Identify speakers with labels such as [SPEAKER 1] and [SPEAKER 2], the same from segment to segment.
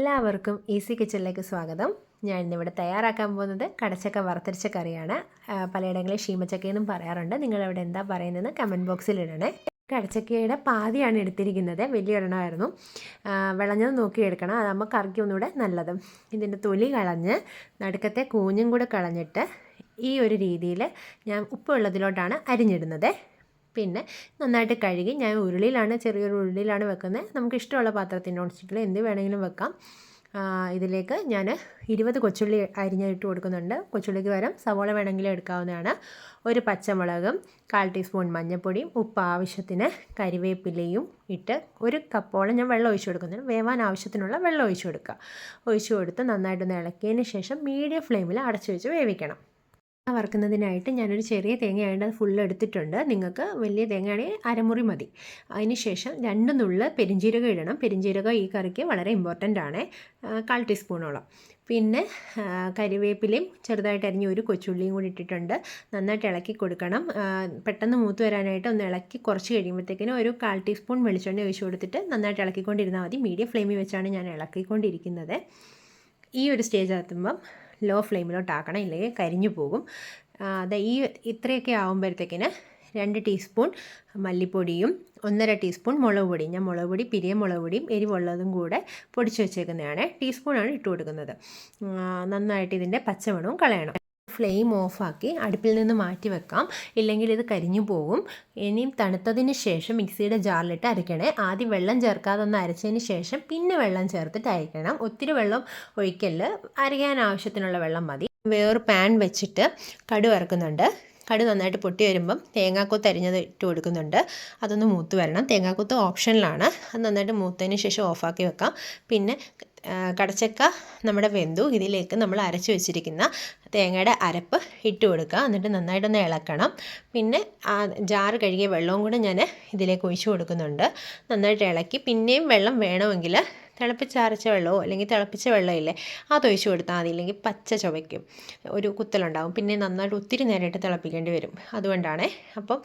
[SPEAKER 1] എല്ലാവർക്കും ഈസി കിച്ചണിലേക്ക് സ്വാഗതം. ഞാൻ ഇന്നിവിടെ തയ്യാറാക്കാൻ പോകുന്നത് കടച്ചക്ക വറുത്തരച്ച കറിയാണ്. പലയിടങ്ങളിൽ ഷീമച്ചക്കയെന്നും പറയാറുണ്ട്. നിങ്ങളവിടെ എന്താ പറയുന്നതെന്ന് കമൻറ്റ് ബോക്സിൽ ഇടണേ. കടച്ചക്കയുടെ പാതിയാണ് എടുത്തിരിക്കുന്നത്. വലിയ ഒരെണ്ണമായിരുന്നു. വിളഞ്ഞത് നോക്കി എടുക്കണം, അതാകുമ്പോൾ കറിക്ക് ഒന്നുകൂടെ നല്ലത്. ഇതിൻ്റെ തൊലി കളഞ്ഞ് നടുക്കത്തെ കൂഞ്ഞും കൂടെ കളഞ്ഞിട്ട് ഈ ഒരു രീതിയിൽ ഞാൻ ഉപ്പുവെള്ളത്തിലോട്ടാണ് അരിഞ്ഞിടുന്നത്. പിന്നെ നന്നായിട്ട് കഴുകി ഞാൻ ചെറിയൊരു ഉരുളിയിലാണ് വെക്കുന്നത്. നമുക്ക് ഇഷ്ടമുള്ള പാത്രത്തിൽ നോൺ സ്റ്റിക്കിൽ എന്ത് വേണമെങ്കിലും വെക്കാം. ഇതിലേക്ക് ഞാൻ 20 കൊച്ചുള്ളി അരിഞ്ഞിട്ട് കൊടുക്കുന്നുണ്ട്. കൊച്ചുള്ളിക്ക് പകരം സവോള വേണമെങ്കിലും എടുക്കാവുന്നതാണ്. ഒരു പച്ചമുളകും 1/4 ടീസ്പൂൺ മഞ്ഞൾപ്പൊടിയും ഉപ്പ് ആവശ്യത്തിന് കരിവേപ്പിലയും ഇട്ട് 1 കപ്പോളം ഞാൻ വെള്ളം ഒഴിച്ച് കൊടുക്കുന്നുണ്ട്. വേവാൻ ആവശ്യത്തിനുള്ള വെള്ളം ഒഴിച്ച് കൊടുത്ത് നന്നായിട്ടൊന്ന് ഇളക്കിയതിന് ശേഷം മീഡിയം ഫ്ലെയിമിൽ അടച്ചു വെച്ച് വേവിക്കണം. വറുക്കുന്നതിനായിട്ട് ഞാനൊരു ചെറിയ തേങ്ങയായിട്ട് അത് ഫുള്ള് എടുത്തിട്ടുണ്ട്. നിങ്ങൾക്ക് വലിയ തേങ്ങയാണെങ്കിൽ അരമുറി മതി. അതിന് ശേഷം 2 നുള്ള് പെരിഞ്ജീരകം ഇടണം. പെരിഞ്ജീരകം ഈ കറിക്ക് വളരെ ഇമ്പോർട്ടൻ്റ് ആണ്. 1/4 ടീസ്പൂണോളം. പിന്നെ കരിവേപ്പിലയും ചെറുതായിട്ട് അരിഞ്ഞ് ഒരു കൊച്ചുള്ളിയും കൂടി ഇട്ടിട്ടുണ്ട്. നന്നായിട്ട് ഇളക്കി കൊടുക്കണം. പെട്ടെന്ന് മൂത്ത് വരാനായിട്ട് ഒന്ന് ഇളക്കി കുറച്ച് കഴിയുമ്പോഴത്തേക്കിനും ഒരു 1/4 ടീസ്പൂൺ വെളിച്ചെണ്ണ ഒഴിച്ച് കൊടുത്തിട്ട് നന്നായിട്ട് ഇളക്കിക്കൊണ്ടിരുന്നാൽ മതി. മീഡിയം ഫ്ലെയിമിൽ വെച്ചാണ് ഞാൻ ഇളക്കിക്കൊണ്ടിരിക്കുന്നത്. ഈ ഒരു സ്റ്റേജ് എത്തുമ്പം ലോ ഫ്ലെയിമിലോട്ടാക്കണം, ഇല്ലെങ്കിൽ കരിഞ്ഞു പോകും. ഇത്രയൊക്കെ ആകുമ്പോഴത്തേക്കിന് 2 ടീസ്പൂൺ മല്ലിപ്പൊടിയും 1.5 ടീസ്പൂൺ മുളക് പൊടിയും, ഞാൻ മുളക് പൊടി പിരിയ മുളക് പൊടിയും എരിവുള്ളതും കൂടെ പൊടിച്ച് വെച്ചേക്കുന്നതാണ്. ടീസ്പൂണാണ് ഇട്ട് കൊടുക്കുന്നത്. നന്നായിട്ട് ഇതിൻ്റെ പച്ചമണവും കളയണം. ഫ്ലെയിം ഓഫാക്കി അടുപ്പിൽ നിന്ന് മാറ്റി വെക്കാം, ഇല്ലെങ്കിൽ ഇത് കരിഞ്ഞു പോകും. ഇനിയും തണുത്തതിന് ശേഷം മിക്സിയുടെ ജാറിലിട്ട് അരയ്ക്കണേ. ആദ്യം വെള്ളം ചേർക്കാതെ ഒന്ന് അരച്ചതിന് ശേഷം പിന്നെ വെള്ളം ചേർത്തിട്ട് അരയ്ക്കണം. ഒത്തിരി വെള്ളം ഒഴിക്കല്, അരയാൻ ആവശ്യത്തിനുള്ള വെള്ളം മതി. വേറൊരു പാൻ വെച്ചിട്ട് കടുക് വറുക്കുന്നുണ്ട്. കടുക് നന്നായിട്ട് പൊട്ടി വരുമ്പം തേങ്ങാക്കൊത്ത് അരിഞ്ഞത് ഇട്ട് കൊടുക്കുന്നുണ്ട്. അതൊന്ന് മൂത്ത് വരണം. തേങ്ങാക്കൊത്ത് ഓപ്ഷനിലാണ്. അത് നന്നായിട്ട് മൂത്തതിന് ശേഷം ഓഫാക്കി വെക്കാം. പിന്നെ കടച്ചക്ക നമ്മുടെ വെന്തു. ഇതിലേക്ക് നമ്മൾ അരച്ച് വെച്ചിരിക്കുന്ന തേങ്ങയുടെ അരപ്പ് ഇട്ട് കൊടുക്കുക. എന്നിട്ട് നന്നായിട്ടൊന്ന് ഇളക്കണം. പിന്നെ ജാറ് കഴുകിയ വെള്ളവും കൂടെ ഞാൻ ഇതിലേക്ക് ഒഴിച്ച് കൊടുക്കുന്നുണ്ട്. നന്നായിട്ട് ഇളക്കി പിന്നെയും വെള്ളം വേണമെങ്കിൽ തിളപ്പിച്ചരച്ച വെള്ളമോ അല്ലെങ്കിൽ തിളപ്പിച്ച വെള്ളമില്ലേ അതൊഴിച്ച് കൊടുത്താൽ മതി. ഇല്ലെങ്കിൽ പച്ച ചുവയ്ക്കും, ഒരു കുത്തലുണ്ടാകും. പിന്നെ നന്നായിട്ട് ഒത്തിരി നേരമായിട്ട് തിളപ്പിക്കേണ്ടി വരും. അതുകൊണ്ടാണ്. അപ്പം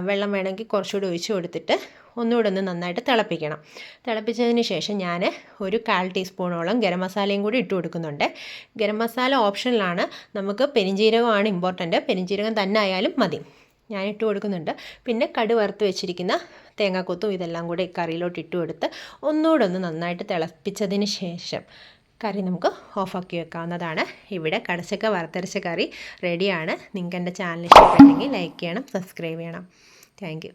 [SPEAKER 1] വെള്ളം വേണമെങ്കിൽ കുറച്ചുകൂടി ഒഴിച്ച് കൊടുത്തിട്ട് ഒന്നുകൂടെ ഒന്ന് നന്നായിട്ട് തിളപ്പിക്കണം. തിളപ്പിച്ചതിന് ശേഷം ഞാൻ ഒരു 1/4 ടീസ്പൂണോളം ഗരം മസാലയും കൂടി ഇട്ട് കൊടുക്കുന്നുണ്ട്. ഗരം മസാല ഓപ്ഷനിലാണ്. നമുക്ക് പെരിഞ്ജീരകമാണ് ഇമ്പോർട്ടൻറ്റ്. പെരിഞ്ജീരകം തന്നെ ആയാലും മതി. ഞാൻ ഇട്ട് കൊടുക്കുന്നുണ്ട്. പിന്നെ കടുക് വറുത്ത് വെച്ചിരിക്കുന്ന തേങ്ങാക്കൊത്തും ഇതെല്ലാം കൂടെ കറിയിലോട്ട് ഇട്ട് കൊടുത്ത് ഒന്നുകൂടെ ഒന്ന് നന്നായിട്ട് തിളപ്പിച്ചതിന് ശേഷം കറി നമുക്ക് ഓഫാക്കി വെക്കാവുന്നതാണ്. ഇവിടെ കടച്ചക്ക വറുത്തരച്ച കറി റെഡിയാണ്. നിങ്ങൾക്ക് എൻ്റെ ചാനൽ ഇഷ്ടപ്പെട്ടെങ്കിൽ ലൈക്ക് ചെയ്യണം, സബ്സ്ക്രൈബ് ചെയ്യണം. Thank you.